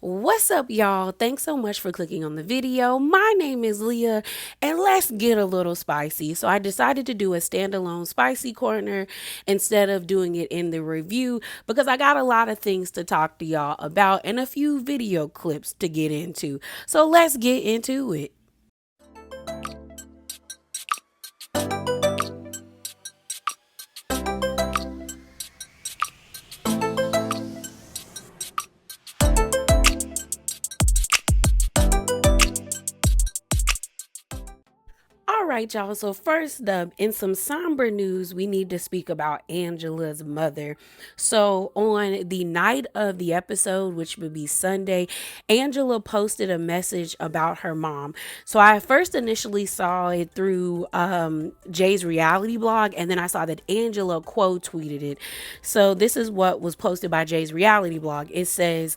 What's up, y'all? Thanks so much for clicking on the video. My name is Leah, and let's get a little spicy. So I decided to do a standalone spicy corner instead of doing it in the review because I got a lot of things to talk to y'all about and a few video clips to get into. So let's get into it. All right, y'all. So first up, in some somber news, we need to speak about Angela's mother. So on the night of the episode, which would be Sunday, Angela posted a message about her mom. So I first initially saw it through Jay's reality blog, and then I saw that Angela quote tweeted it. So this is what was posted by Jay's reality blog. It says,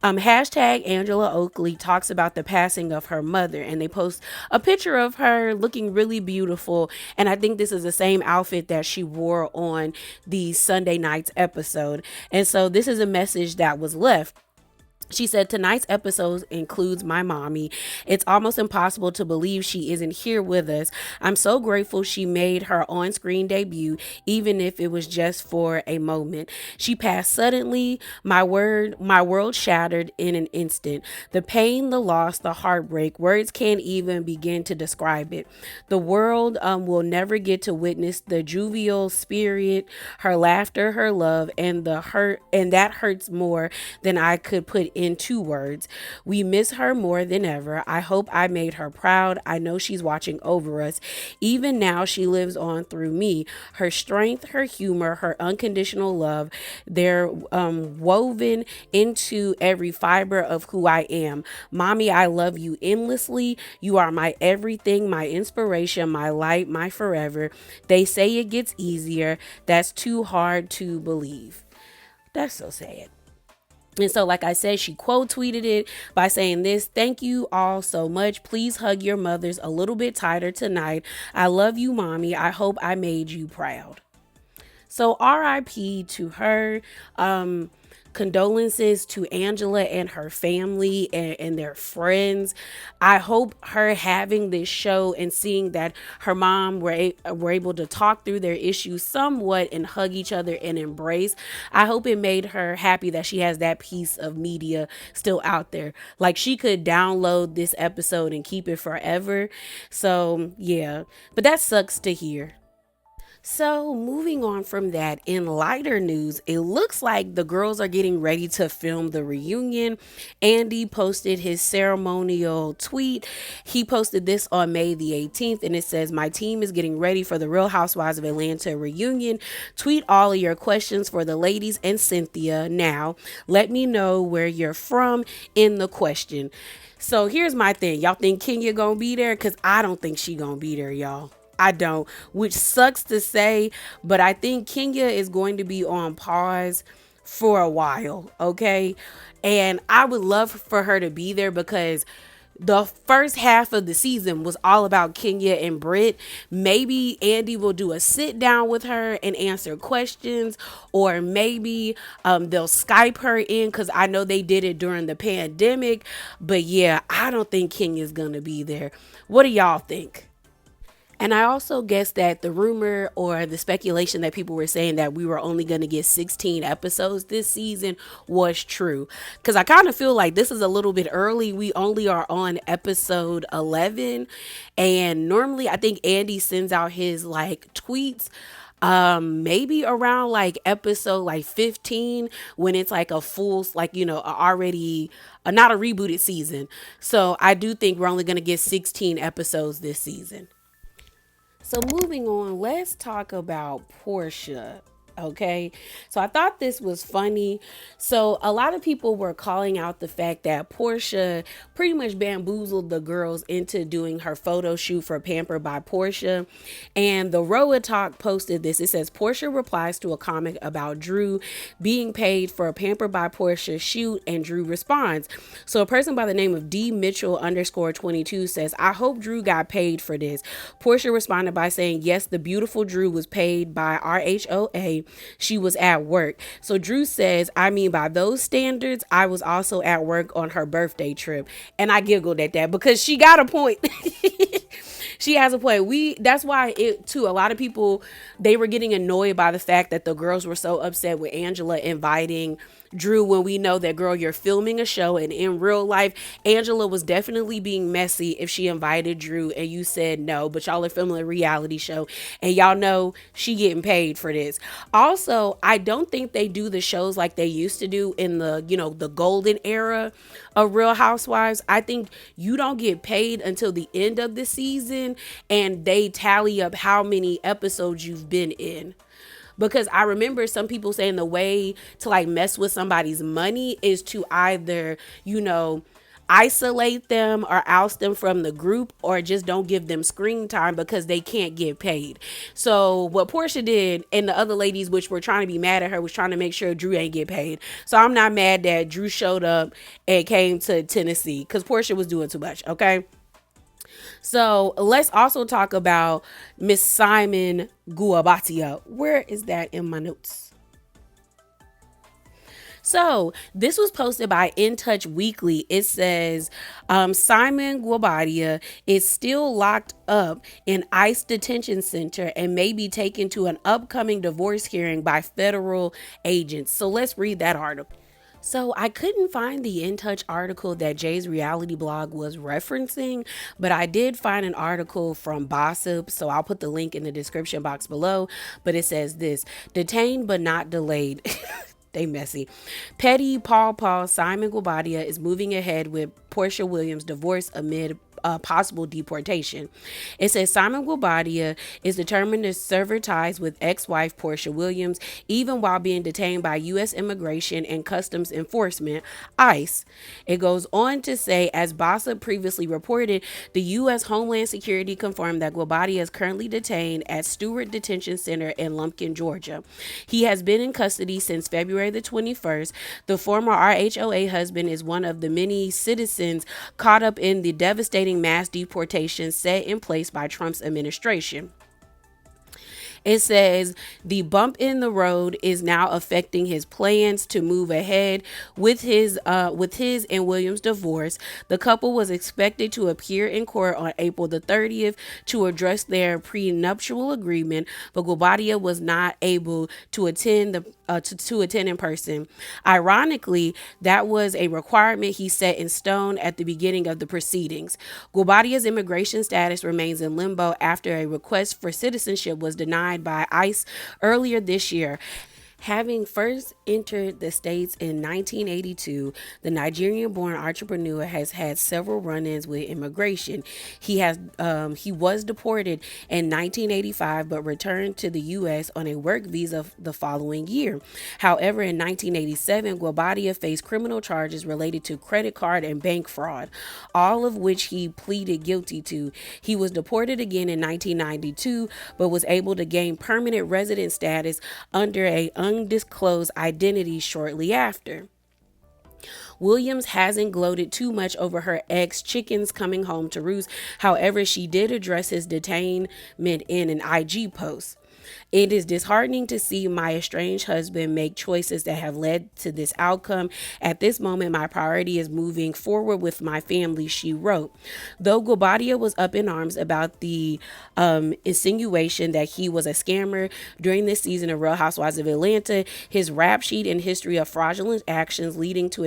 hashtag Angela Oakley talks about the passing of her mother, and they post a picture of her looking really beautiful. And I think this is the same outfit that she wore on the Sunday night's episode. And so this is a message that was left. She said, tonight's episode includes my mommy. It's almost impossible to believe she isn't here with us. I'm so grateful she made her on-screen debut, even if it was just for a moment. She passed suddenly. My world shattered in an instant. The pain, the loss, the heartbreak, words can't even begin to describe it. The world will never get to witness the jovial spirit, her laughter, her love, and the hurt, and that hurts more than I could put into words. We miss her more than ever. I hope I made her proud. I know she's watching over us. Even now, she lives on through me. Her strength, her humor, her unconditional love, they're woven into every fiber of who I am. Mommy, I love you endlessly. You are my everything, my inspiration, my light, my forever. They say it gets easier. That's too hard to believe. That's so sad. And so, like I said, she quote tweeted it by saying this: thank you all so much. Please hug your mothers a little bit tighter tonight. I love you, mommy. I hope I made you proud. So RIP to her. Condolences to Angela and her family and their friends. I hope her having this show and seeing that her mom were able to talk through their issues somewhat and hug each other and embrace. I hope it made her happy that she has that piece of media still out there. Like, she could download this episode and keep it forever. So yeah, but that sucks to hear. So, moving on from that, in lighter news, it looks like the girls are getting ready to film the reunion. Andy posted his ceremonial tweet. He posted this on May the 18th, and it says, my team is getting ready for the Real Housewives of Atlanta reunion. Tweet all of your questions for the ladies and Cynthia now. Let me know where you're from in the question. So, here's my thing. Y'all think Kenya gonna be there? Because I don't think she gonna be there, y'all. I don't, which sucks to say, but I think Kenya is going to be on pause for a while, okay? And I would love for her to be there because the first half of the season was all about Kenya and Britt. Maybe Andy will do a sit down with her and answer questions, or maybe they'll Skype her in, because I know they did it during the pandemic. But yeah, I don't think Kenya's gonna be there. What do y'all think? And I also guess that the rumor or the speculation that people were saying that we were only going to get 16 episodes this season was true. Because I kind of feel like this is a little bit early. We only are on episode 11. And normally I think Andy sends out his like tweets maybe around like episode like 15, when it's like a full, like, you know, already not a rebooted season. So I do think we're only going to get 16 episodes this season. So moving on, let's talk about Porsha. Okay, so I thought this was funny. So a lot of people were calling out the fact that Porsha pretty much bamboozled the girls into doing her photo shoot for Pamper by Porsha. And the Roa Talk posted this. It says, Porsha replies to a comment about Drew being paid for a Pamper by Porsha shoot, and Drew responds. So a person by the name of D Mitchell _22 says, I hope Drew got paid for this. Porsha responded by saying, yes, the beautiful Drew was paid by RHOA. she was at work. So Drew says, I mean, by those standards, I was also at work on her birthday trip. And I giggled at that because she got a point. She has a point. That's why it too, a lot of people, they were getting annoyed by the fact that the girls were so upset with Angela inviting Drew, when we know that, girl, you're filming a show, and in real life Angela was definitely being messy if she invited Drew and you said no, but y'all are filming a reality show and y'all know she getting paid for this. Also, I don't think they do the shows like they used to do in the, the golden era of Real Housewives. I think you don't get paid until the end of the season and they tally up how many episodes you've been in. Because I remember some people saying the way to like mess with somebody's money is to either, isolate them or oust them from the group, or just don't give them screen time because they can't get paid. So what Porsha did, and the other ladies which were trying to be mad at her, was trying to make sure Drew ain't get paid. So I'm not mad that Drew showed up and came to Tennessee because Porsha was doing too much. Okay. So let's also talk about Miss Simon Guobadia. Where is that in my notes? So this was posted by In Touch Weekly. It says Simon Guobadia is still locked up in ICE detention center and may be taken to an upcoming divorce hearing by federal agents. So let's read that article. So I couldn't find the In Touch article that Jay's reality blog was referencing, but I did find an article from Gossip, so I'll put the link in the description box below. But it says this: detained but not delayed. They messy. Petty Paul Simon Guobadia is moving ahead with Porsha Williams' divorce amid possible deportation. It says Simon Guobadia is determined to sever ties with ex-wife Porsha Williams, even while being detained by U.S. Immigration and Customs Enforcement, ICE. It goes on to say, as Gossip previously reported, the U.S. Homeland Security confirmed that Guobadia is currently detained at Stewart Detention Center in Lumpkin, Georgia. He has been in custody since February the 21st. The former RHOA husband is one of the many citizens caught up in the devastating mass deportation set in place by Trump's administration. It says the bump in the road is now affecting his plans to move ahead with his and Williams' divorce. The couple was expected to appear in court on April the 30th to address their prenuptial agreement, but Guobadia was not able to attend in person. Ironically, that was a requirement he set in stone at the beginning of the proceedings. Guobadia's immigration status remains in limbo after a request for citizenship was denied by ICE earlier this year. Having first entered the States in 1982, the Nigerian-born entrepreneur has had several run-ins with immigration. He was deported in 1985, but returned to the U.S. on a work visa the following year. However, in 1987, Guobadia faced criminal charges related to credit card and bank fraud, all of which he pleaded guilty to. He was deported again in 1992, but was able to gain permanent resident status under a undisclosed identity shortly after. Williams hasn't gloated too much over her ex chickens coming home to roost. However, she did address his detainment in an IG post. It is disheartening to see my estranged husband make choices that have led to this outcome. At this moment, my priority is moving forward with my family, she wrote. Though Guobadia was up in arms about the insinuation that he was a scammer during this season of Real Housewives of Atlanta, his rap sheet and history of fraudulent actions leading to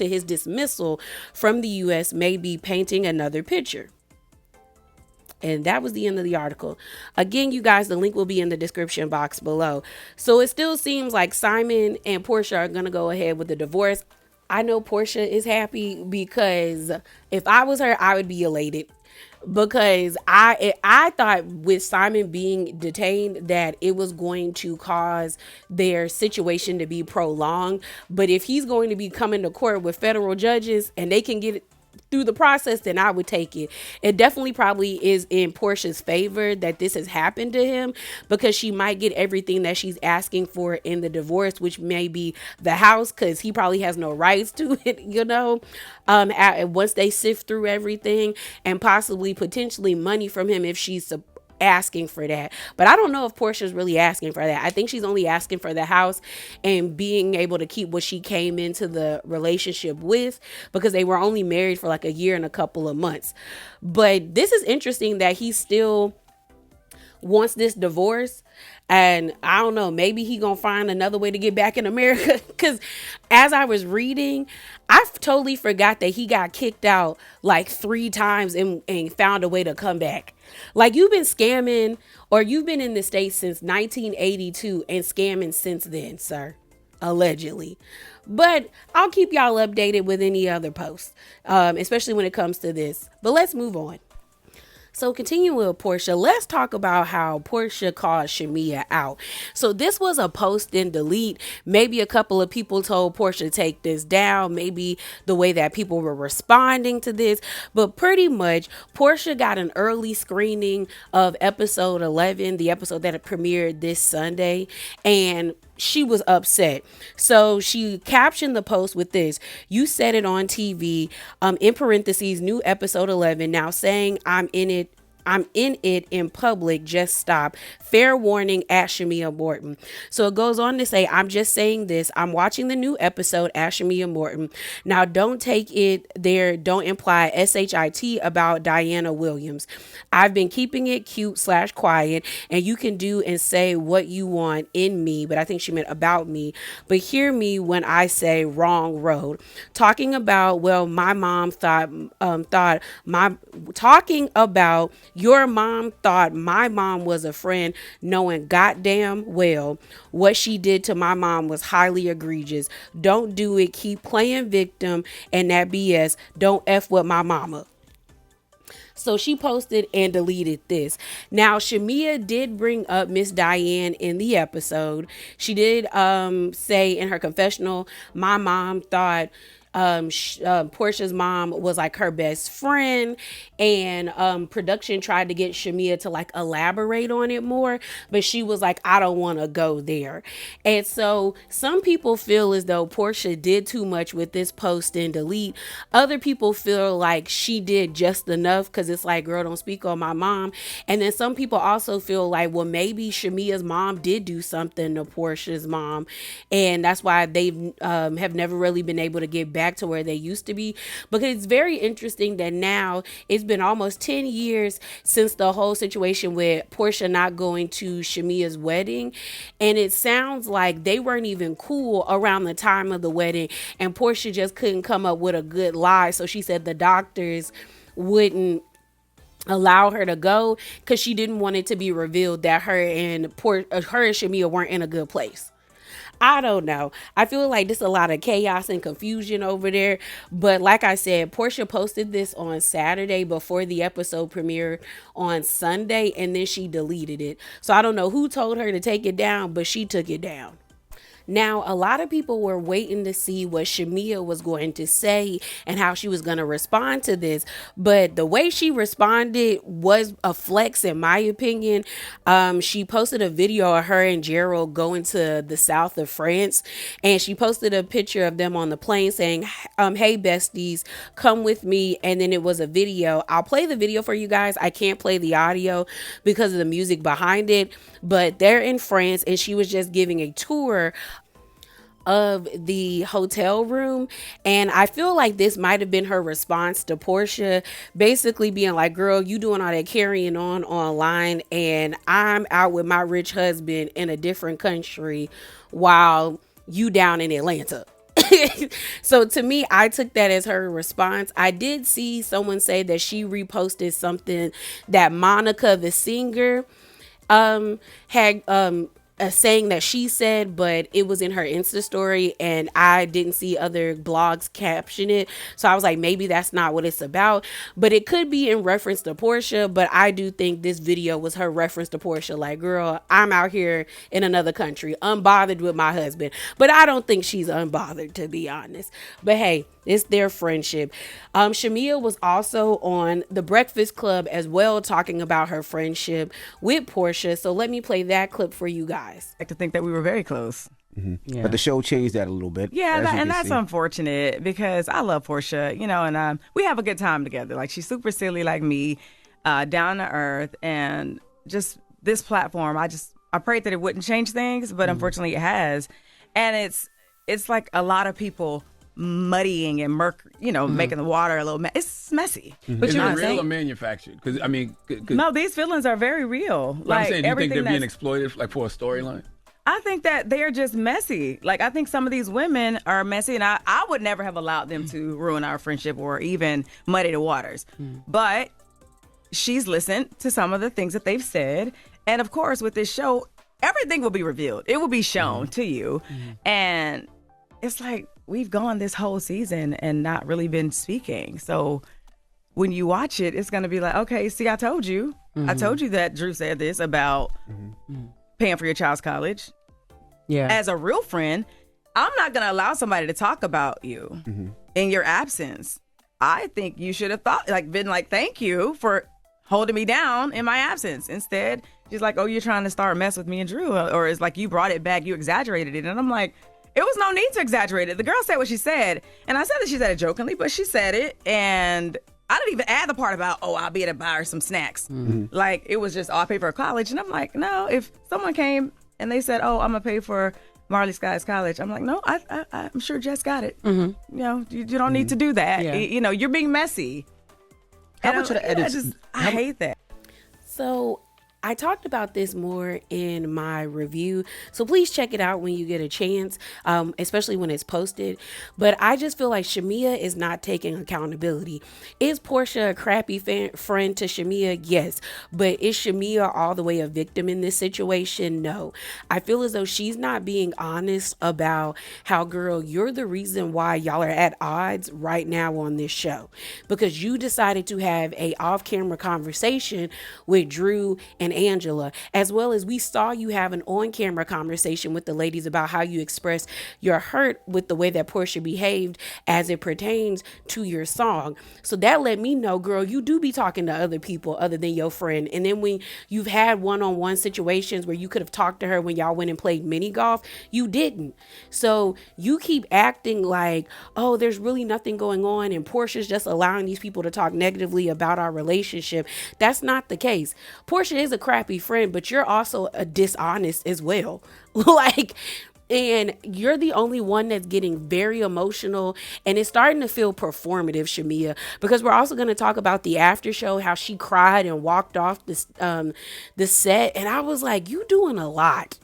his dismissal from the U.S. may be painting another picture. And that was the end of the article. Again, you guys, the link will be in the description box below. So it still seems like Simon and Porsha are going to go ahead with the divorce. I know Porsha is happy because if I was her, I would be elated. Because I thought with Simon being detained that it was going to cause their situation to be prolonged. But if he's going to be coming to court with federal judges and they can get it through the process, then I would take it. It definitely probably is in Porsha's favor that this has happened to him, because she might get everything that she's asking for in the divorce, which may be the house, because he probably has no rights to it, once they sift through everything, and possibly potentially money from him if she's asking for that. But I don't know if Porsha's really asking for that. I think she's only asking for the house and being able to keep what she came into the relationship with, because they were only married for like a year and a couple of months. But this is interesting that he still wants this divorce. And I don't know, maybe he gonna find another way to get back in America. Because as I was reading, I totally forgot that he got kicked out like 3 times and found a way to come back. Like, you've been scamming, or you've been in the States since 1982 and scamming since then, sir. Allegedly. But I'll keep y'all updated with any other posts, especially when it comes to this. But let's move on. So continuing with Porsha, let's talk about how Porsha called Shamea out. So this was a post and delete. Maybe a couple of people told Porsha to take this down. Maybe the way that people were responding to this. But pretty much, Porsha got an early screening of episode 11, the episode that premiered this Sunday. And she was upset. So she captioned the post with this: "You said it on TV, in parentheses, new episode 11, now saying I'm in it in public, just stop. Fair warning at Shamea Morton." So it goes on to say, "I'm just saying this. I'm watching the new episode at Shamea Morton. Now don't take it there. Don't imply SHIT about Diana Williams. I've been keeping it cute/quiet, and you can do and say what you want in me," but I think she meant about me, "but hear me when I say wrong road. Talking about, well, my mom talking about your mom thought my mom was a friend, knowing goddamn well what she did to my mom was highly egregious. Don't do it. Keep playing victim and that BS. Don't F with my mama." So she posted and deleted this. Now, Shamea did bring up Miss Diane in the episode. She did say in her confessional, "My mom thought Porsha's mom was like her best friend," and production tried to get Shamea to like elaborate on it more, but she was like, "I don't want to go there." And so some people feel as though Porsha did too much with this post and delete. Other people feel like she did just enough, because it's like, girl, don't speak on my mom. And then some people also feel like, well, maybe Shamea's mom did do something to Porsha's mom, and that's why they have never really been able to get back to where they used to be. Because it's very interesting that now it's been almost 10 years since the whole situation with Porsha not going to Shamea's wedding, and it sounds like they weren't even cool around the time of the wedding, and Porsha just couldn't come up with a good lie. So she said the doctors wouldn't allow her to go because she didn't want it to be revealed that her and Shamea weren't in a good place. I don't know. I feel like there's a lot of chaos and confusion over there. But like I said, Porsha posted this on Saturday before the episode premiered on Sunday, and then she deleted it. So I don't know who told her to take it down, but she took it down. Now, a lot of people were waiting to see what Shamea was going to say and how she was going to respond to this. But the way she responded was a flex, in my opinion. She posted a video of her and Gerald going to the south of France. And she posted a picture of them on the plane saying, "Hey, besties, come with me." And then it was a video. I'll play the video for you guys. I can't play the audio because of the music behind it. But they're in France, and she was just giving a tour of the hotel room. And I feel like this might have been her response to Porsha, basically being like, girl, you doing all that carrying on online, and I'm out with my rich husband in a different country while you down in Atlanta. So to me, I took that as her response. I did see someone say that she reposted something that Monica, the singer, had a saying that she said, but it was in her Insta story, and I didn't see other blogs caption it. So I was like, maybe that's not what it's about, but it could be in reference to Porsha. But I do think this video was her reference to Porsha, like, girl, I'm out here in another country, unbothered with my husband. But I don't think she's unbothered, to be honest. But hey, it's their friendship. Shamea was also on The Breakfast Club as well, talking about her friendship with Porsha. So let me play that clip for you guys. I like to think that we were very close. Mm-hmm. Yeah. But the show changed that a little bit. Yeah, and that's unfortunate, because I love Porsha, and we have a good time together. Like, she's super silly like me, down to earth, and just this platform, I prayed that it wouldn't change things, but unfortunately it has. And it's like a lot of people muddying and making the water a little it's messy. But is it real or manufactured? Because I mean, no, these feelings are very real. Like, I'm saying, do you think they're being exploited like for a storyline? I think that they're just messy. Like, I think some of these women are messy, and I would never have allowed them to ruin our friendship or even muddy the waters. But she's listened to some of the things that they've said, and of course, with this show, everything will be revealed. It will be shown to you, and it's like, we've gone this whole season and not really been speaking. So when you watch it, it's going to be like, okay, see, I told you. I told you that Drew said this about paying for your child's college. Yeah. As a real friend, I'm not going to allow somebody to talk about you in your absence. I think you should have been like, thank you for holding me down in my absence. Instead, she's like, oh, you're trying to start a mess with me and Drew. Or it's like, you brought it back, you exaggerated it. And I'm like, it was no need to exaggerate it. The girl said what she said. And I said that she said it jokingly, but she said it. And I didn't even add the part about, I'll be able to buy her some snacks. Like, it was just, I'll pay for her college. And I'm like, no, if someone came and they said, I'm going to pay for Marley Sky's college, I'm like, no, I'm sure Jess got it. You don't need to do that. Yeah. You're being messy. How much of the edits? I hate that. So I talked about this more in my review, so please check it out when you get a chance, especially when it's posted. But I just feel like Shamea is not taking accountability. Is Porsha a crappy friend to Shamea? Yes. But is Shamea all the way a victim in this situation? No. I feel as though she's not being honest about how, girl, you're the reason why y'all are at odds right now on this show, because you decided to have a off-camera conversation with Drew and Angela, as well as we saw you have an on-camera conversation with the ladies about how you express your hurt with the way that Porsha behaved as it pertains to your song. So that let me know, girl, you do be talking to other people other than your friend. And then when you've had one-on-one situations where you could have talked to her when y'all went and played mini golf, you didn't. So you keep acting like, there's really nothing going on and Porsha's just allowing these people to talk negatively about our relationship. That's not the case. Porsha is a crappy friend, but you're also a dishonest as well. And you're the only one that's getting very emotional, and it's starting to feel performative, Shamea, because we're also going to talk about the after show, how she cried and walked off the set. And I was like, you're doing a lot.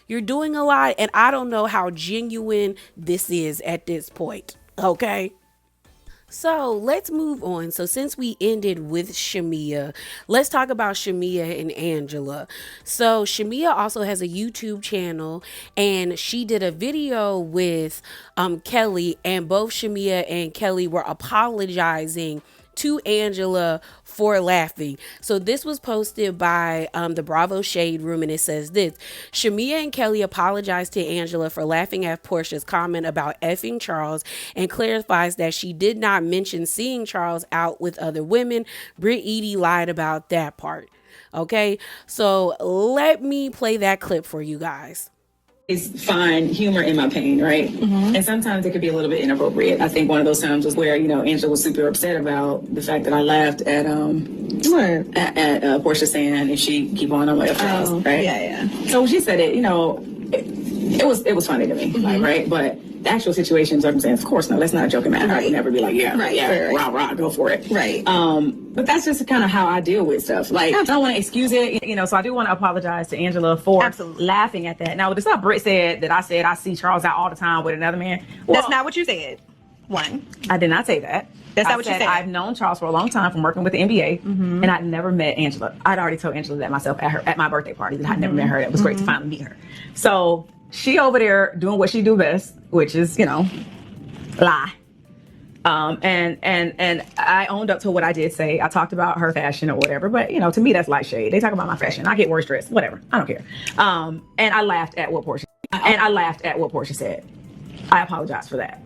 You're doing a lot. And I don't know how genuine this is at this point. Okay. So let's move on. So since we ended with Shamea, let's talk about Shamea and Angela. So Shamea also has a YouTube channel, and she did a video with Kelli, and both Shamea and Kelli were apologizing to Angela for laughing. So this was posted by the Bravo Shade Room, and it says this: Shamea and Kelli apologized to Angela for laughing at Porsha's comment about effing Charles and clarifies that she did not mention seeing Charles out with other women. Britt Edie lied about that part. Okay, so let me play that clip for you guys. Is find humor in my pain, right? And sometimes it could be a little bit inappropriate. I think one of those times was where, Angela was super upset about the fact that I laughed at Porsha saying, and she keep on my F-Charles, right? Yeah. So when she said it, it was funny to me, right? But the actual situation and circumstance, of course, no, that's not a joking matter. I would never be like, rah, go for it. Right. But that's just kind of how I deal with stuff. Like, I don't want to excuse it, so I do want to apologize to Angela for laughing at that. Now, it's not Britt said that I said I see Charles out all the time with another man. Well, that's not what you said. One. I did not say that. That's not what you said. I've known Charles for a long time from working with the NBA, and I'd never met Angela. I'd already told Angela that myself at my birthday party that I'd never met her. It was great to finally meet her. So she over there doing what she do best, which is, lie. And I owned up to what I did say. I talked about her fashion or whatever, but to me that's light shade. They talk about my fashion. I get worse dressed, whatever. I don't care. And I laughed at what Porsha said. I apologize for that.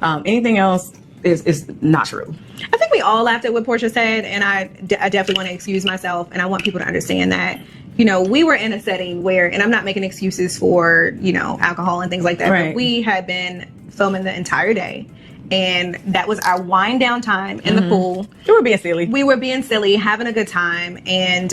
Anything else is not true. I think we all laughed at what Porsha said, and I definitely want to excuse myself, and I want people to understand that we were in a setting where, and I'm not making excuses for alcohol and things like that, but we had been filming the entire day. And that was our wind down time in the pool. We were being silly. We were being silly, having a good time. And,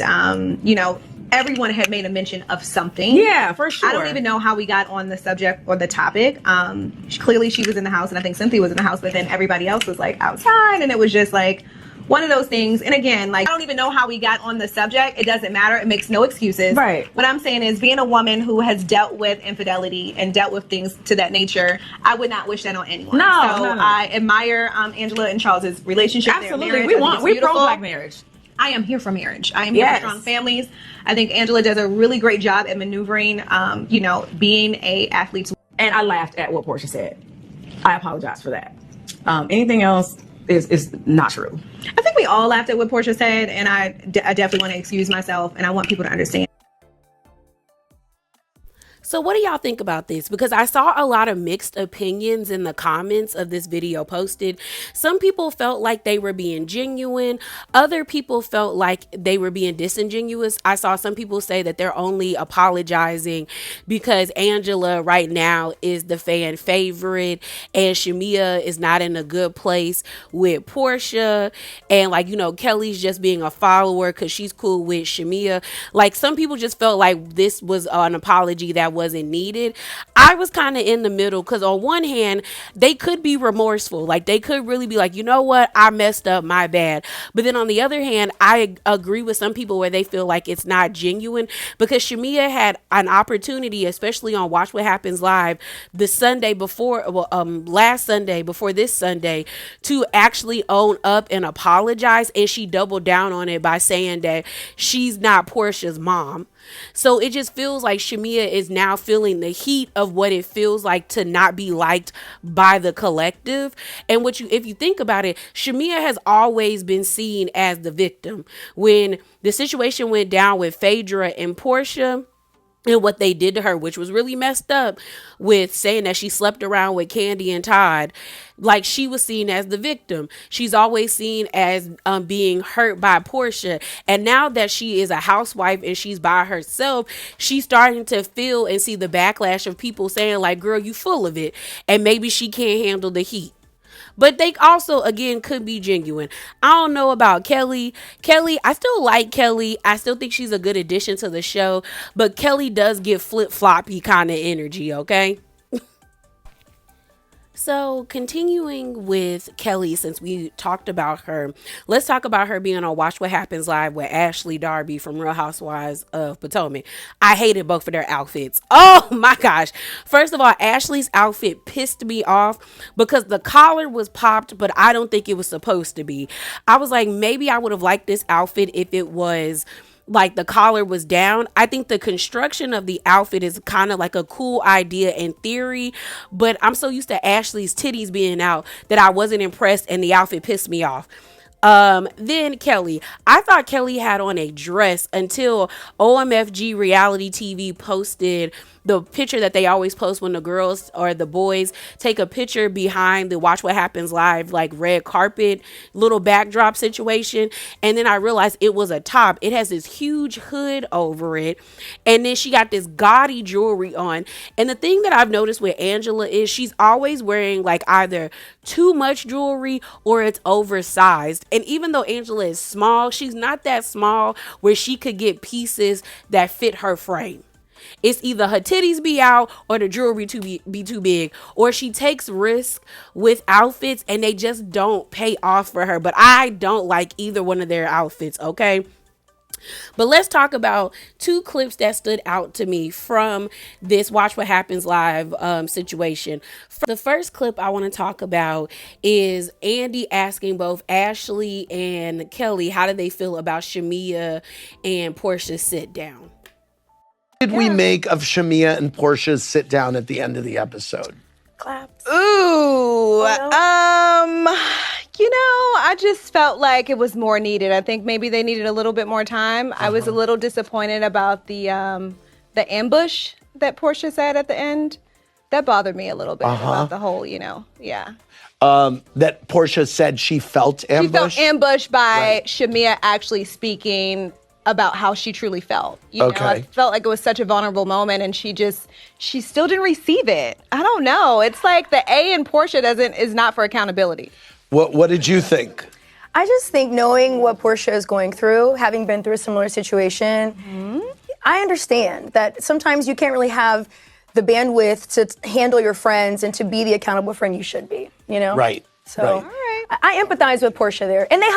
everyone had made a mention of something. Yeah, for sure. I don't even know how we got on the subject or the topic. Clearly she was in the house, and I think Cynthia was in the house, but then everybody else was like outside, and it was just like one of those things. And again, like, I don't even know how we got on the subject. It doesn't matter. It makes no excuses. Right. What I'm saying is, being a woman who has dealt with infidelity and dealt with things to that nature, I would not wish that on anyone. No. I admire Angela and Charles's relationship. Absolutely. We're pro-black marriage. I am here for marriage. I am here for strong families. I think Angela does a really great job at maneuvering, being a athlete. And I laughed at what Porsha said. I apologize for that. Anything else is not true. I think we all laughed at what Porsha said, and I definitely want to excuse myself, and I want people to understand. So what do y'all think about this? Because I saw a lot of mixed opinions in the comments of this video posted. Some people felt like they were being genuine. Other people felt like they were being disingenuous. I saw some people say that they're only apologizing because Angela right now is the fan favorite and Shamea is not in a good place with Porsha. And Kelly's just being a follower because she's cool with Shamea. Like, some people just felt like this was an apology that wasn't needed. I was kind of in the middle because on one hand, they could be remorseful. Like, they could really be like, you know what? I messed up, my bad. But then on the other hand, I agree with some people where they feel like it's not genuine because Shamea had an opportunity, especially on Watch What Happens Live, the Sunday before, last Sunday before this Sunday, to actually own up and apologize. And she doubled down on it by saying that she's not Porsha's mom. So it just feels like Shamea is now feeling the heat of what it feels like to not be liked by the collective. And if you think about it, Shamea has always been seen as the victim. When the situation went down with Phaedra and Porsha, and what they did to her, which was really messed up, with saying that she slept around with Candy and Todd, like, she was seen as the victim. She's always seen as being hurt by Porsha. And now that she is a housewife and she's by herself, she's starting to feel and see the backlash of people saying, like, girl, you full of it. And maybe she can't handle the heat. But they also, again, could be genuine. I don't know about Kelli. I still like Kelli. I still think she's a good addition to the show. But Kelli does give flip-floppy kind of energy, okay? So continuing with Kelli, since we talked about her, let's talk about her being on Watch What Happens Live with Ashley Darby from Real Housewives of Potomac. I hated both of their outfits. Oh my gosh. First of all, Ashley's outfit pissed me off because the collar was popped, but I don't think it was supposed to be. I was like, maybe I would have liked this outfit if it was like the collar was down. I think the construction of the outfit is kind of like a cool idea in theory, but I'm so used to Ashley's titties being out that I wasn't impressed and the outfit pissed me off. Then Kelli. I thought Kelli had on a dress until OMFG Reality TV posted the picture that they always post when the girls or the boys take a picture behind the Watch What Happens Live, like, red carpet little backdrop situation. And then I realized it was a top. It has this huge hood over it. And then she got this gaudy jewelry on. And the thing that I've noticed with Angela is she's always wearing, like, either too much jewelry or it's oversized. And even though Angela is small, she's not that small where she could get pieces that fit her frame. It's either her titties be out or the jewelry be too big, or she takes risks with outfits and they just don't pay off for her. But I don't like either one of their outfits, okay? But let's talk about two clips that stood out to me from this Watch What Happens Live situation. The first clip I want to talk about is Andy asking both Ashley and Kelli how do they feel about Shamea and Porsha's sit down. What did we make of Shamea and Porsha's sit down at the end of the episode? Claps. Ooh, I just felt like it was more needed. I think maybe they needed a little bit more time. I was a little disappointed about the ambush that Porsha said at the end. That bothered me a little bit about the whole, yeah. That Porsha said she felt ambushed? She felt ambushed by Shamea actually speaking about how she truly felt. I felt like it was such a vulnerable moment and she still didn't receive it. I don't know. It's like the A in Porsha is not for accountability. What did you think? I just think knowing what Porsha is going through, having been through a similar situation, I understand that sometimes you can't really have the bandwidth to handle your friends and to be the accountable friend you should be, you know? Right. So I empathize with Porsha there. And they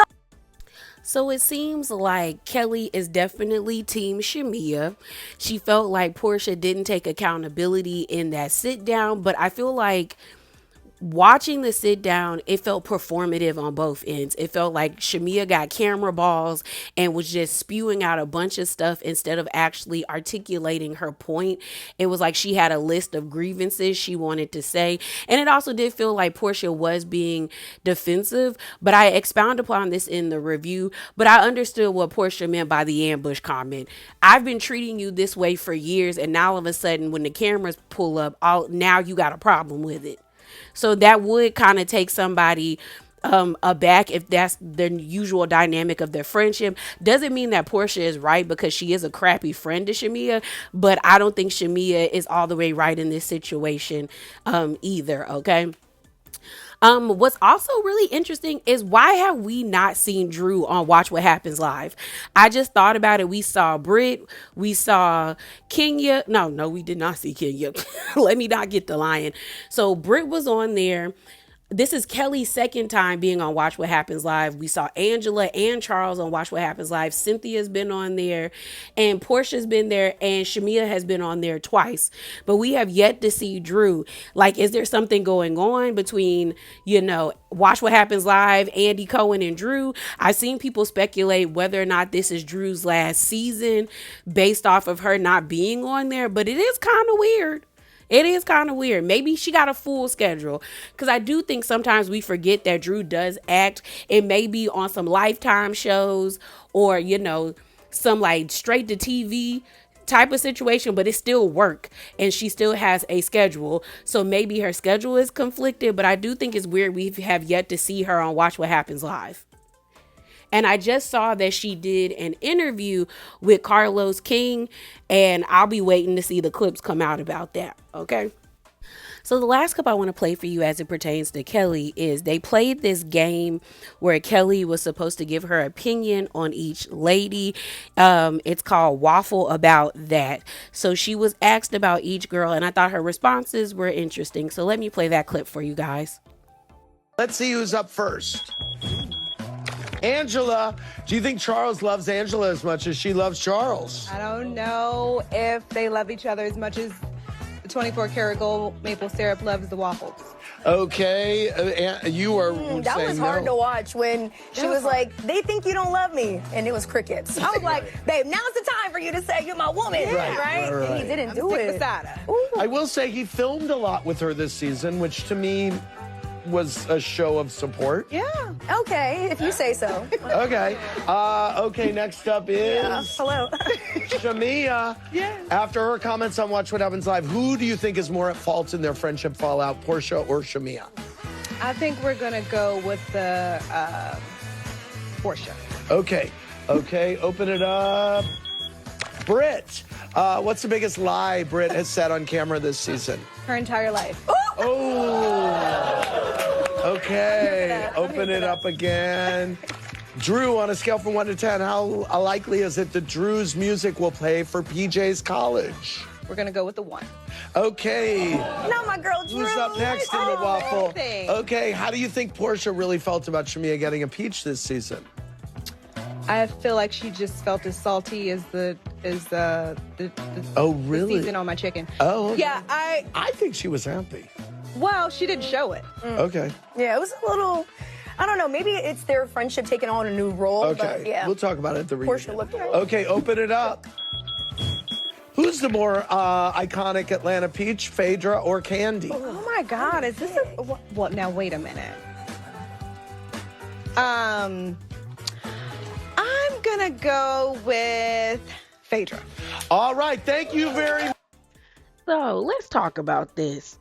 So it seems like Kelli is definitely Team Shamea. She felt like Porsha didn't take accountability in that sit down, but I feel like watching the sit down, it felt performative on both ends. It felt like Shamea got camera balls and was just spewing out a bunch of stuff instead of actually articulating her point. It was like she had a list of grievances she wanted to say. And it also did feel like Porsha was being defensive, but I expound upon this in the review, but I understood what Porsha meant by the ambush comment. I've been treating you this way for years, and now all of a sudden when the cameras pull up, now you got a problem with it. So that would kind of take somebody aback if that's the usual dynamic of their friendship. Doesn't mean that Porsha is right, because she is a crappy friend to Shamea, but I don't think Shamea is all the way right in this situation either, okay? What's also really interesting is, why have we not seen Drew on Watch What Happens Live? I just thought about it. We saw Britt, we saw Kenya. No, we did not see Kenya. Let me not get the lion. So Britt was on there. This is Kelly's second time being on Watch What Happens Live. We saw Angela and Charles on Watch What Happens Live. Cynthia's been on there, and Porsha's been there, and Shamea has been on there twice. But we have yet to see Drew. Like, is there something going on between, Watch What Happens Live, Andy Cohen, and Drew? I've seen people speculate whether or not this is Drew's last season based off of her not being on there, but it is kind of weird. It is kind of weird. Maybe she got a full schedule, because I do think sometimes we forget that Drew does act. It may be on some Lifetime shows or, some like straight to TV type of situation, but it's still work and she still has a schedule. So maybe her schedule is conflicted, but I do think it's weird we have yet to see her on Watch What Happens Live. And I just saw that she did an interview with Carlos King, and I'll be waiting to see the clips come out about that, okay? So the last clip I want to play for you as it pertains to Kelli is, they played this game where Kelli was supposed to give her opinion on each lady. It's called Waffle About That. So she was asked about each girl, and I thought her responses were interesting. So let me play that clip for you guys. Let's see who's up first. Angela, do you think Charles loves Angela as much as she loves Charles? I don't know if they love each other as much as the 24-karat gold maple syrup loves the waffles. Okay, you are that was hard to watch when she was like, they think you don't love me, and it was crickets. I was like, babe, now's the time for you to say you're my woman, right? And he didn't do it. I will say he filmed a lot with her this season, which to me was a show of support. Yeah. Okay, if you say so. Okay. Okay, next up is Hello. Shamea. Yeah. After her comments on Watch What Happens Live, who do you think is more at fault in their friendship fallout, Porsha or Shamea? I think we're gonna go with the Porsha. Okay. Open it up. Britt. What's the biggest lie Britt has said on camera this season? Her entire life. Okay. Open it up again. Drew, on a scale from 1 to 10, how likely is it that Drew's music will play for PJ's college? We're gonna go with the 1. Okay. Not my girl Drew. Who's up next in the waffle? Okay, how do you think Porsha really felt about Shamea getting a peach this season? I feel like she just felt as salty as the oh, really? the season on my chicken. Oh, okay. Yeah, I think she was happy. Well, she didn't show it. Okay. Yeah, it was a little, I don't know, maybe it's their friendship taking on a new role. Okay, but yeah. we'll talk about it at the reunion. Porsha looked away. Okay, open it up. Who's the more iconic Atlanta peach, Phaedra or Candy? Oh my God, is this a, what, now wait a minute. I'm gonna go with Phaedra. All right, thank you very much. So let's talk about this.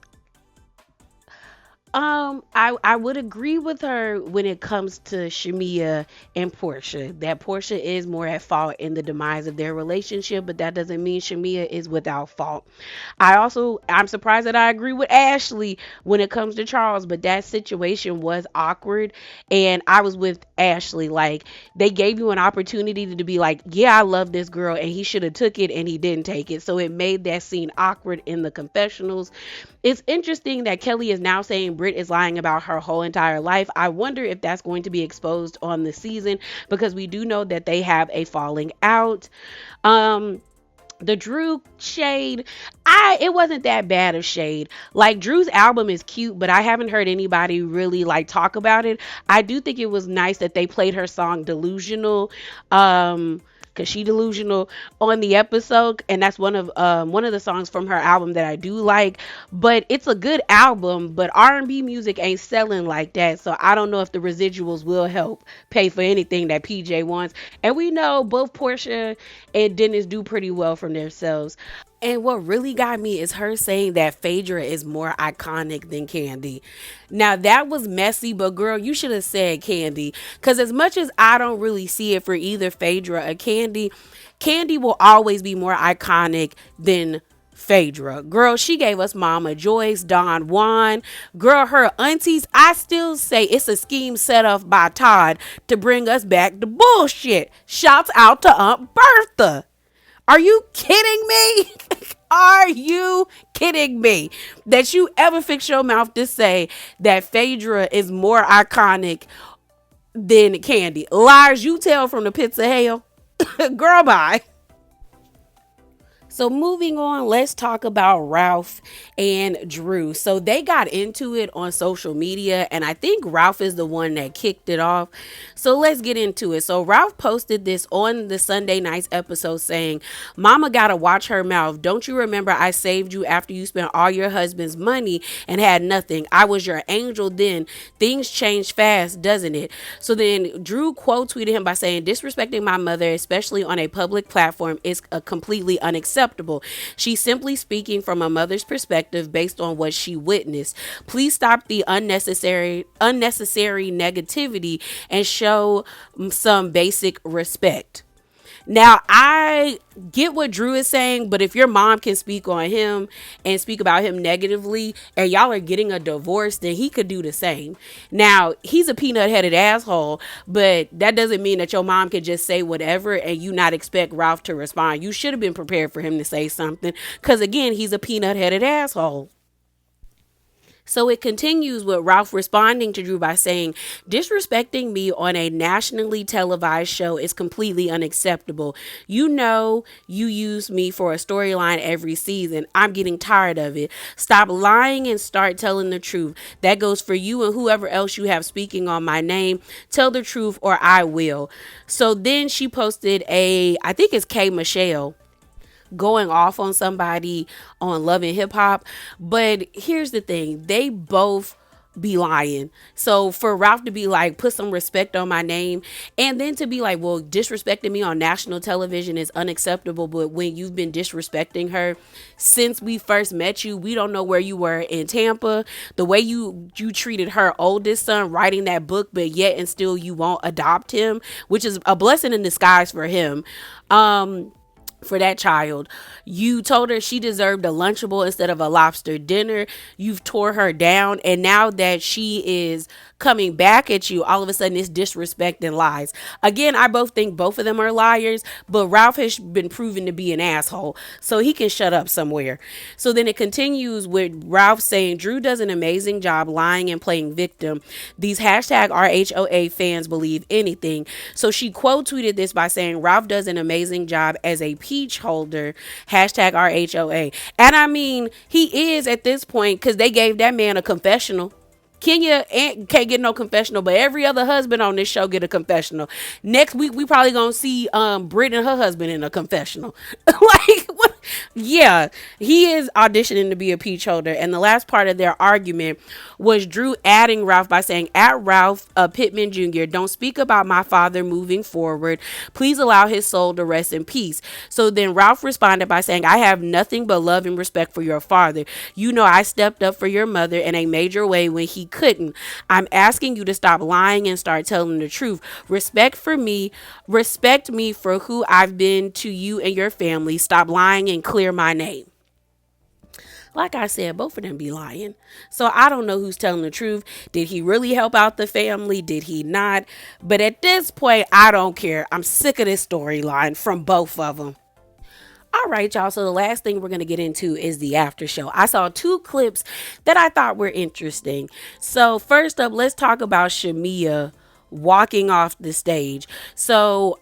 I would agree with her when it comes to Shamea and Porsha. That Porsha is more at fault in the demise of their relationship, but that doesn't mean Shamea is without fault. I'm surprised that I agree with Ashley when it comes to Charles, but that situation was awkward, and I was with Ashley. Like, they gave you an opportunity to be like, yeah, I love this girl, and he should have took it, and he didn't take it. So it made that scene awkward in the confessionals. It's interesting that Kelli is now saying Britt is lying about her whole entire life. I wonder if that's going to be exposed on the season, because we do know that they have a falling out. The Drew shade, it wasn't that bad of shade. Like, Drew's album is cute, but I haven't heard anybody really like talk about it. I do think it was nice that they played her song Delusional, because she delusional on the episode, and that's one of the songs from her album that I do like. But it's a good album, but R&B music ain't selling like that, so I don't know if the residuals will help pay for anything that PJ wants. And we know both Porsha and Dennis do pretty well from themselves. And what really got me is her saying that Phaedra is more iconic than Kandi. Now, that was messy, but girl, you should have said Kandi. Because as much as I don't really see it for either Phaedra or Kandi, Kandi will always be more iconic than Phaedra. Girl, she gave us Mama Joyce, Don Juan. Girl, her aunties, I still say it's a scheme set up by Todd to bring us back to bullshit. Shouts out to Aunt Bertha. Are you kidding me? Are you kidding me? That you ever fix your mouth to say that Phaedra is more iconic than Kandi? Lies you tell from the pits of hell. Girl, bye. So moving on, let's talk about Ralph and Drew. So they got into it on social media, and I think Ralph is the one that kicked it off. So let's get into it. So Ralph posted this on the Sunday night's episode saying, "Mama gotta watch her mouth. Don't you remember I saved you after you spent all your husband's money and had nothing? I was your angel then. Things change fast, doesn't it?" So then Drew quote tweeted him by saying, "Disrespecting my mother, especially on a public platform, is completely unacceptable. She's simply speaking from a mother's perspective based on what she witnessed. Please stop the unnecessary negativity and show some basic respect." Now, I get what Drew is saying, but if your mom can speak on him and speak about him negatively and y'all are getting a divorce, then he could do the same. Now, he's a peanut-headed asshole, but that doesn't mean that your mom can just say whatever and you not expect Ralph to respond. You should have been prepared for him to say something, because again, he's a peanut-headed asshole. So it continues with Ralph responding to Drew by saying, "Disrespecting me on a nationally televised show is completely unacceptable. You know you use me for a storyline every season. I'm getting tired of it. Stop lying and start telling the truth. That goes for you and whoever else you have speaking on my name. Tell the truth or I will." So then she posted I think it's K. Michelle, going off on somebody on Love and Hip Hop. But here's the thing, they both be lying. So for Ralph to be like, put some respect on my name, and then to be like, well, disrespecting me on national television is unacceptable, but when you've been disrespecting her since we first met you, we don't know where you were in Tampa, the way you treated her oldest son writing that book, but yet and still you won't adopt him, which is a blessing in disguise for him. For that child, you told her she deserved a Lunchable instead of a lobster dinner. You've tore her down, and now that she is coming back at you, all of a sudden it's disrespect and lies. Again, I both think both of them are liars, but Ralph has been proven to be an asshole, so he can shut up somewhere. So then it continues with Ralph saying, "Drew does an amazing job lying and playing victim. These hashtag RHOA fans believe anything." So she quote tweeted this by saying, "Ralph does an amazing job as a peach holder, hashtag RHOA." And I mean, he is at this point, because they gave that man a confessional. Kenya can't get no confessional, but every other husband on this show get a confessional. Next week, we probably gonna see Britt and her husband in a confessional. Like, what? Yeah, he is auditioning to be a peach holder. And the last part of their argument was Drew adding Ralph by saying, at Ralph Pittman Jr., don't speak about my father moving forward. Please allow his soul to rest in peace. So then Ralph responded by saying, I have nothing but love and respect for your father. You know, I stepped up for your mother in a major way when he couldn't. I'm asking you to stop lying and start telling the truth. Respect me for who I've been to you and your family. Stop lying and clear my name. Like I said, both of them be lying. So I don't know who's telling the truth. Did he really help out the family? Did he not? But at this point, I don't care. I'm sick of this storyline from both of them. All right, y'all. So the last thing we're going to get into is the after show. I saw 2 clips that I thought were interesting. So first up, let's talk about Shamea walking off the stage. So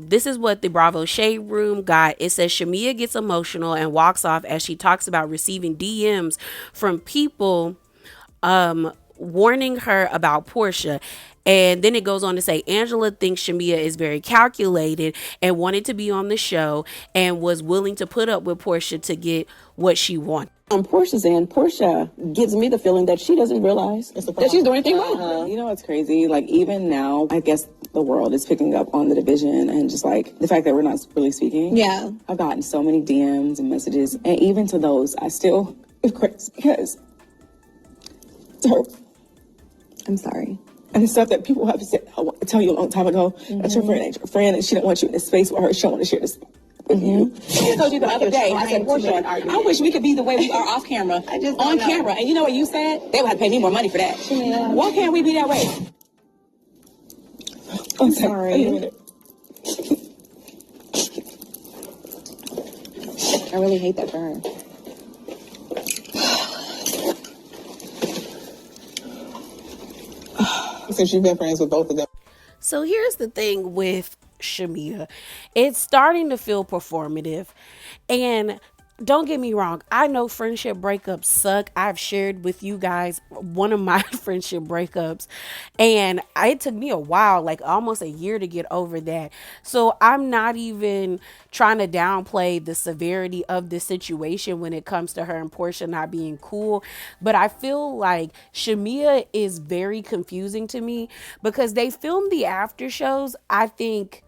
this is what the Bravo Shade Room got. It says Shamea gets emotional and walks off as she talks about receiving DMs from people warning her about Porsha. And then it goes on to say Angela thinks Shamea is very calculated and wanted to be on the show and was willing to put up with Porsha to get what she wanted. On Porsha's end, Porsha gives me the feeling that she doesn't realize that she's doing anything wrong. You know, it's crazy. Like, even now, I guess the world is picking up on the division and just like the fact that we're not really speaking. Yeah. I've gotten so many DMs and messages, and even to those, I still give credit because it's hurt. I'm sorry. And the stuff that people have said, I want to tell you a long time ago, that your friend ain't your friend, and she don't want you in this space with her. She don't want to share this with you. I told you the other day, I said, Porsha, I wish we could be the way we are off camera, on camera. And you know what you said? They would have to pay me more money for that. Yeah. Why can't we be that way? I'm sorry. I really hate that for her. Since you've been friends with both of them. So here's the thing with Shamea. It's starting to feel performative. And don't get me wrong, I know friendship breakups suck. I've shared with you guys one of my friendship breakups, and it took me a while, like almost a year, to get over that. So I'm not even trying to downplay the severity of the situation when it comes to her and Porsha not being cool, but I feel like Shamea is very confusing to me because they filmed the after shows, I think,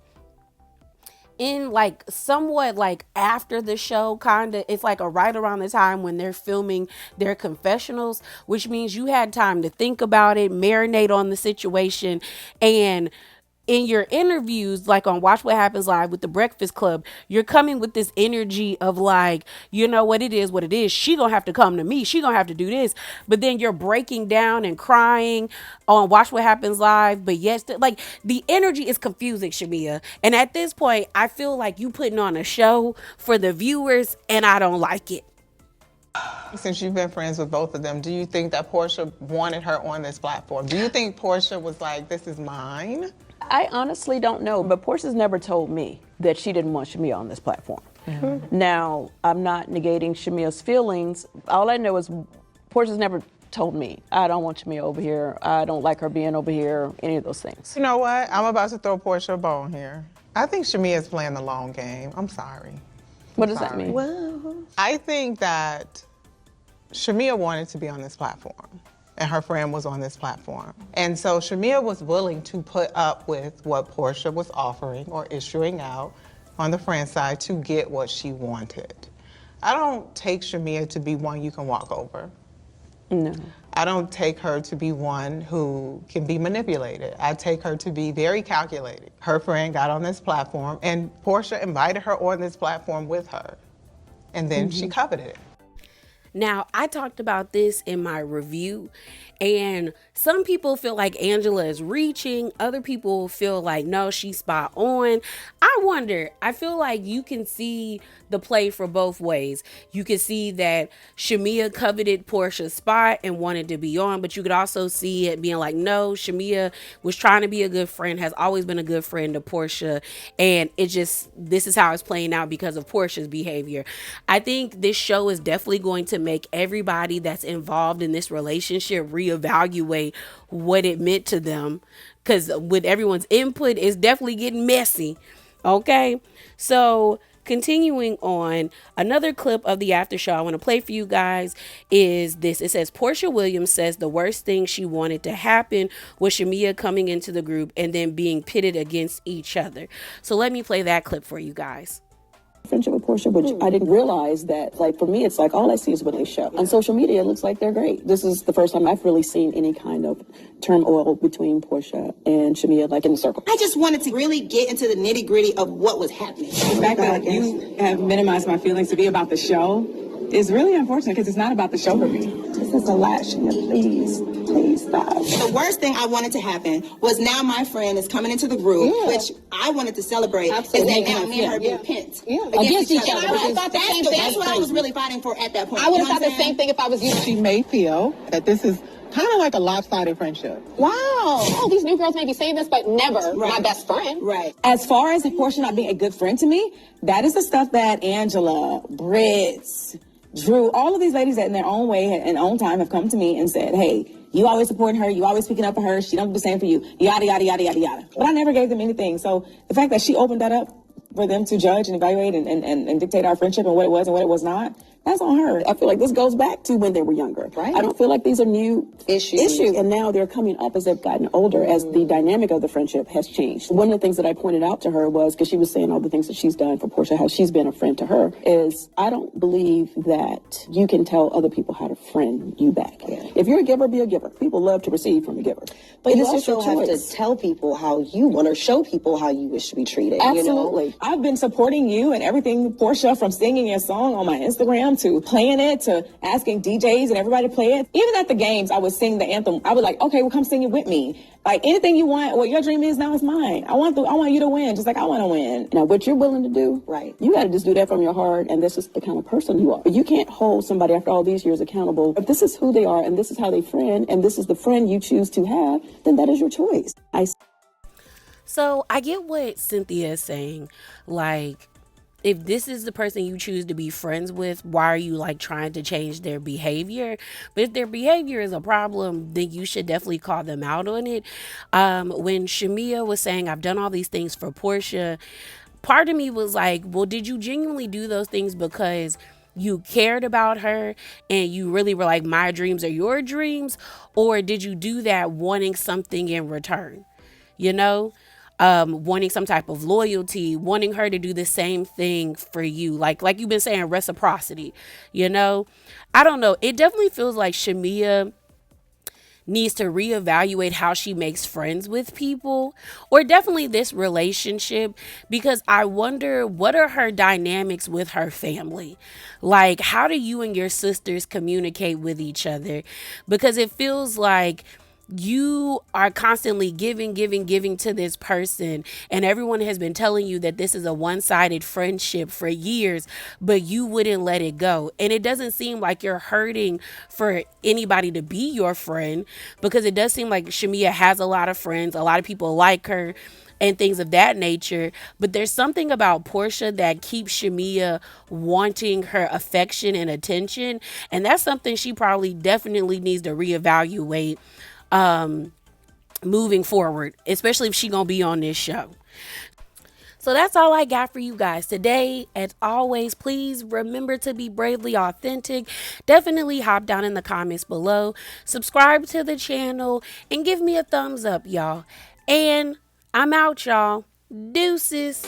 in like somewhat like after the show, kind of. It's like a right around the time when they're filming their confessionals, which means you had time to think about it, marinate on the situation. And in your interviews, like on Watch What Happens Live with the Breakfast Club, you're coming with this energy of like, you know what it is. She gonna have to come to me. She gonna have to do this. But then you're breaking down and crying on Watch What Happens Live. But yes, like the energy is confusing, Shamea. And at this point, I feel like you putting on a show for the viewers, and I don't like it. Since you've been friends with both of them, do you think that Porsha wanted her on this platform? Do you think Porsha was like, this is mine? I honestly don't know, but Porsha's never told me that she didn't want Shamea on this platform. Mm-hmm. Now, I'm not negating Shamea's feelings. All I know is Porsha's never told me, I don't want Shamea over here, I don't like her being over here, any of those things. You know what? I'm about to throw Porsha a bone here. I think Shamea's playing the long game. I'm sorry. What does that mean? Well, I think that Shamea wanted to be on this platform, and her friend was on this platform. And so Shamea was willing to put up with what Porsha was offering or issuing out on the friend side to get what she wanted. I don't take Shamea to be one you can walk over. No. I don't take her to be one who can be manipulated. I take her to be very calculated. Her friend got on this platform, and Porsha invited her on this platform with her. And then she coveted it. Now, I talked about this in my review, and some people feel like Angela is reaching. Other people feel like, no, she's spot on. I wonder, I feel like you can see the play for both ways. You can see that Shamea coveted Porsha's spot and wanted to be on, but you could also see it being like, no, Shamea was trying to be a good friend, has always been a good friend to Porsha, and this is how it's playing out because of Porsha's behavior. I think this show is definitely going to make everybody that's involved in this relationship reevaluate what it meant to them, because with everyone's input, it's definitely getting messy. Okay, so continuing on, another clip of the after show I want to play for you guys is this. It says, Porsha Williams says the worst thing she wanted to happen was Shamea coming into the group and then being pitted against each other. So let me play that clip for you guys. Friendship with Porsha, which I didn't realize that, like, for me, it's like all I see is what they show. On social media, it looks like they're great. This is the first time I've really seen any kind of turmoil between Porsha and Shamea, like in the circle. I just wanted to really get into the nitty gritty of what was happening. The fact that you have minimized my feelings to be about the show is really unfortunate because it's not about the show for me. This is a lot, Shamea. Please stop. The worst thing I wanted to happen was now my friend is coming into the group, which I wanted to celebrate. Absolutely. Is that now me and her being pent Against each other. That's what I was really fighting for at that point. I would have thought the same thing if I was you. She may feel that this is kind of like a lopsided friendship. Wow. Oh, these new girls may be saying this, but never my best friend. Right. As far as Porsha not being a good friend to me, that is the stuff that Angela, Brits, Drew, all of these ladies that in their own way and own time have come to me and said, hey, you always supporting her, you always speaking up for her, she don't do the same for you, yada, yada, yada, yada, yada. But I never gave them anything. So the fact that she opened that up for them to judge and evaluate and dictate our friendship and what it was and what it was not, that's on her. I feel like this goes back to when they were younger. Right. I don't feel like these are new issues. And now they're coming up as they've gotten older, as the dynamic of the friendship has changed. One of the things that I pointed out to her was, because she was saying all the things that she's done for Porsha, how she's been a friend to her, is I don't believe that you can tell other people how to friend you back. Yeah. If you're a giver, be a giver. People love to receive from a giver. But you also have to tell people how you want or show people how you wish to be treated. Absolutely. You know? I've been supporting you and everything, Porsha, from singing your song on my Instagram to playing it to asking DJs and everybody to play it. Even at the games, I would sing the anthem. I was like, okay, well, come sing it with me. Like, anything you want, what your dream is now is mine. I want you to win, just like I want to win. Now, what you're willing to do, right? You got to just do that from your heart, and this is the kind of person you are. But you can't hold somebody after all these years accountable. If this is who they are, and this is how they friend, and this is the friend you choose to have, then that is your choice. So I get what Cynthia is saying. Like, if this is the person you choose to be friends with, why are you like trying to change their behavior? But if their behavior is a problem, then you should definitely call them out on it. When Shamea was saying, I've done all these things for Porsha, part of me was like, well, did you genuinely do those things because you cared about her and you really were like, my dreams are your dreams? Or did you do that wanting something in return? You know? Wanting some type of loyalty, wanting her to do the same thing for you. Like you've been saying, reciprocity, you know? I don't know. It definitely feels like Shamea needs to reevaluate how she makes friends with people, or definitely this relationship, because I wonder, what are her dynamics with her family? Like, how do you and your sisters communicate with each other? Because it feels like you are constantly giving to this person, and everyone has been telling you that this is a one-sided friendship for years, but you wouldn't let it go. And it doesn't seem like you're hurting for anybody to be your friend, because it does seem like Shamea has a lot of friends, a lot of people like her and things of that nature. But there's something about Porsha that keeps Shamea wanting her affection and attention, and that's something she probably definitely needs to reevaluate moving forward, especially if she gonna be on this show. So that's all I got for you guys today. As always, please remember to be bravely authentic. Definitely hop down in the comments below, subscribe to the channel, and give me a thumbs up, y'all. And I'm out, y'all. Deuces.